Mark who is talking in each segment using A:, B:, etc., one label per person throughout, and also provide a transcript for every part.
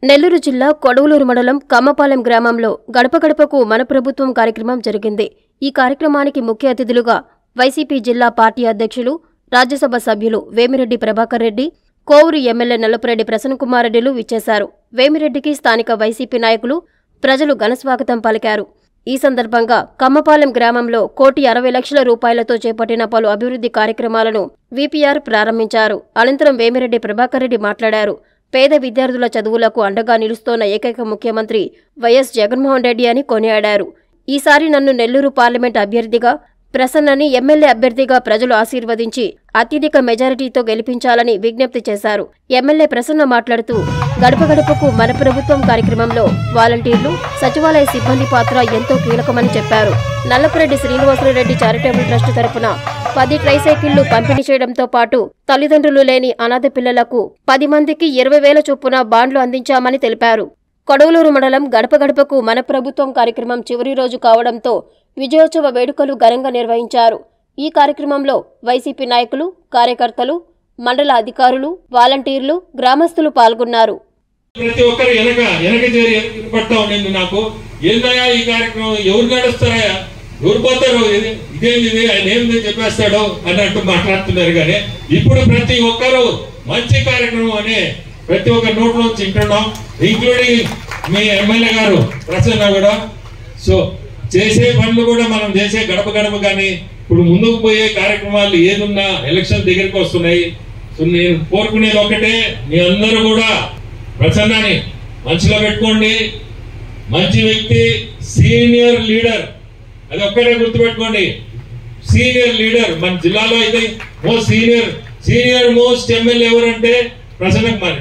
A: నెల్లూరు జిల్లా కొడవలూరు మండలం కమ్మపాలెం గ్రామంలో గడప గడపకు మన ప్రభుత్వం కార్యక్రమం జరిగింది. ఈ కార్యక్రమానికి ముఖ్య అతిథులుగా వైసీపీ జిల్లా పార్టీ అధ్యక్షులు, రాజ్యసభ సభ్యులు వేమిరెడ్డి ప్రభాకర్ రెడ్డి, కోవూరు ఎమ్మెల్యే నల్లపురెడ్డి ప్రసన్నకుమార్ రెడ్డిలు విచ్చేశారు. వేమిరెడ్డికి స్థానిక వైసీపీ నాయకులు, ప్రజలు ఘనస్వాగతం పలికారు. ఈ సందర్భంగా కమ్మపాలెం గ్రామంలో 1,60,00,000 రూపాయలతో చేపట్టిన పలు అభివృద్ధి కార్యక్రమాలను వీపీఆర్ ప్రారంభించారు. అనంతరం వేమిరెడ్డి ప్రభాకర్ రెడ్డి మాట్లాడారు. పేద విద్యార్థుల చదువులకు అండగా నిలుస్తోన్న ఏకైక ముఖ్యమంత్రి వైఎస్ జగన్మోహన్ రెడ్డి అని కొనియాడారు. ఈసారి నన్ను నెల్లూరు పార్లమెంట్ అభ్యర్థిగా, ప్రసన్నని ఎమ్మెల్యే అభ్యర్థిగా ప్రజలు ఆశీర్వదించి అత్యధిక మెజారిటీతో గెలిపించాలని విజ్ఞప్తి చేశారు. ఎమ్మెల్యే ప్రసన్న మాట్లాడుతూ గడప గడపకు మన ప్రభుత్వం కార్యక్రమంలో వాలంటీర్లు, సచివాలయ సిబ్బంది పాత్ర ఎంతో కీలకమని చెప్పారు. నల్లపురెడ్డి శ్రీనివాసరెడ్డి చారిటబుల్ ట్రస్ట్ తరపున 10 ట్రైసైకిళ్లు పంపిణీ చేయడంతో పాటు తల్లిదండ్రులు లేని అనాథ పిల్లలకు 10 మందికి 20,000 చొప్పున బాండ్లు అందించామని తెలిపారు. కొడవలూరు మండలం గడప గడపకు మన ప్రభుత్వం కార్యక్రమం చివరి రోజు కావడంతో విజయోత్సవ వేడుకలు ఘనంగా నిర్వహించారు. ఈ కార్యక్రమంలో వైసీపీ నాయకులు, కార్యకర్తలు, మండల అధికారులు, వాలంటీర్లు, గ్రామస్తులు పాల్గొన్నారు.
B: ప్రతి ఒక్కరు వెనక చేరి పడతా ఉండింది. నాకు ఏందయ్యా ఈ కార్యక్రమం, ఎవరు నడుస్తారా, ఎవరు పోతారు, ఇదేంది ఆయన ఏంది చెప్పేస్తాడో అన్నట్టు మాట్లాడుతున్నారు. కానీ ఇప్పుడు ప్రతి ఒక్కరు మంచి కార్యక్రమం అని ప్రతి ఒక్క నోట్లో తింటున్నాం, ఇంక్లూడింగ్ మీ ఎమ్మెల్యే గారు ప్రసన్న కూడా. సో చేసే పనులు కూడా మనం చేసే గడప గడప కానీ ఇప్పుడు ముందుకు పోయే కార్యక్రమాలు ఏదున్నా ఎలక్షన్ దగ్గరికి వస్తున్నాయి. సో నేను కోరుకునేది ఒకటే, మీ అందరూ కూడా ప్రసన్నని మనసులో పెట్టుకోండి. మంచి వ్యక్తి, సీనియర్ లీడర్, అది ఒక్కటే గుర్తుపెట్టుకోండి. సీనియర్ లీడర్ మన జిల్లాలో అయితే సీనియర్ మోస్ట్ ఎమ్మెల్యే ఎవరంటే ప్రసన్న కుమార్.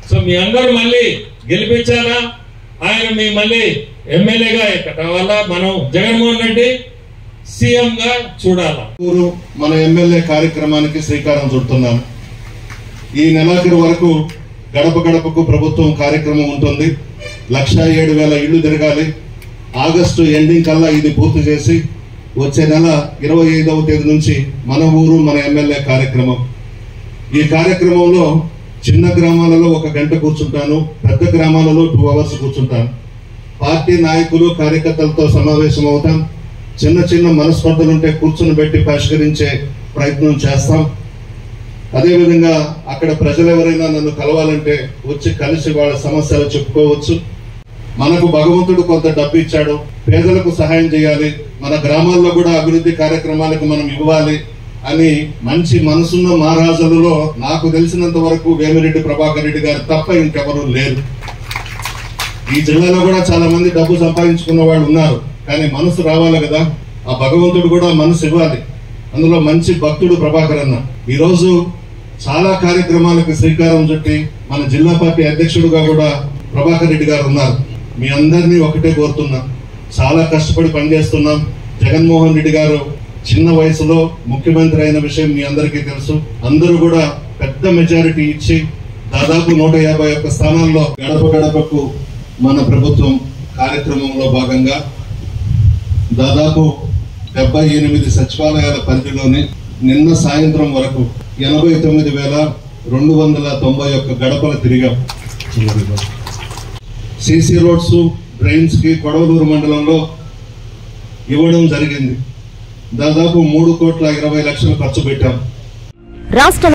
B: సో మీ అందరూ మళ్ళీ గెలిపించాలా, ఆయన మీ మళ్ళీ ఎమ్మెల్యేగా రావాలా, మనం జగన్మోహన్ రెడ్డి సీఎం గా చూడాలా.
C: మన ఎమ్మెల్యే కార్యక్రమానికి శ్రీకారం చుడుతున్నాను. ఈ నెలాఖరు వరకు గడప గడపకు ప్రభుత్వం కార్యక్రమం ఉంటుంది. 107,000 ఇళ్లు తిరగాలి. ఆగస్టు ఎండింగ్ కల్లా ఇది పూర్తి చేసి వచ్చే నెల 25వ తేదీ నుంచి మన ఊరు మన ఎమ్మెల్యే కార్యక్రమం. ఈ కార్యక్రమంలో చిన్న గ్రామాలలో 1 గంట కూర్చుంటాను, పెద్ద గ్రామాలలో 2 అవర్స్ కూర్చుంటాను. పార్టీ నాయకులు, కార్యకర్తలతో సమావేశం అవుతాం. చిన్న మనస్పర్ధలుంటే కూర్చుని పెట్టి పరిష్కరించే ప్రయత్నం చేస్తాం. అదేవిధంగా అక్కడ ప్రజలు ఎవరైనా నన్ను కలవాలంటే వచ్చి కలిసి వాళ్ళ సమస్యలు చెప్పుకోవచ్చు. మనకు భగవంతుడు కొంత డబ్బు ఇచ్చాడు, పేదలకు సహాయం చేయాలి, మన గ్రామాల్లో కూడా అభివృద్ధి కార్యక్రమాలకు మనం ఇవ్వాలి అని మంచి మనసున్న మహారాజులలో నాకు తెలిసినంత వరకు వేమిరెడ్డి ప్రభాకర్ రెడ్డి గారు తప్ప ఇంకెవరూ లేరు. ఈ జిల్లాలో కూడా చాలా మంది డబ్బు సంపాదించుకున్న వాళ్ళు ఉన్నారు. కానీ మనసు రావాలి కదా, ఆ భగవంతుడు కూడా మనసు ఇవ్వాలి. అందులో మంచి భక్తుడు ప్రభాకర్ అన్న. ఈరోజు చాలా కార్యక్రమాలకు శ్రీకారం చుట్టి మన జిల్లా పార్టీ అధ్యక్షుడుగా కూడా ప్రభాకర్ రెడ్డి గారు ఉన్నారు. మీ అందరినీ ఒకటే కోరుతున్నా, చాలా కష్టపడి పనిచేస్తున్నాం. జగన్మోహన్ రెడ్డి గారు చిన్న వయసులో ముఖ్యమంత్రి అయిన విషయం మీ అందరికీ తెలుసు. అందరూ కూడా పెద్ద మెజారిటీ ఇచ్చి దాదాపు 151 స్థానాల్లో గడప గడపకు మన ప్రభుత్వం కార్యక్రమంలో భాగంగా దాదాపు 78 సచివాలయాల పరిధిలోని నిన్న సాయంత్రం వరకు 89,291 గడపలు తిరిగాం. సిసి రోడ్స్, డ్రైన్స్ కి కొడవలూరు మండలంలో ఇవ్వడం జరిగింది. దాదాపు 3,20,00,000 ఖర్చు పెట్టాం.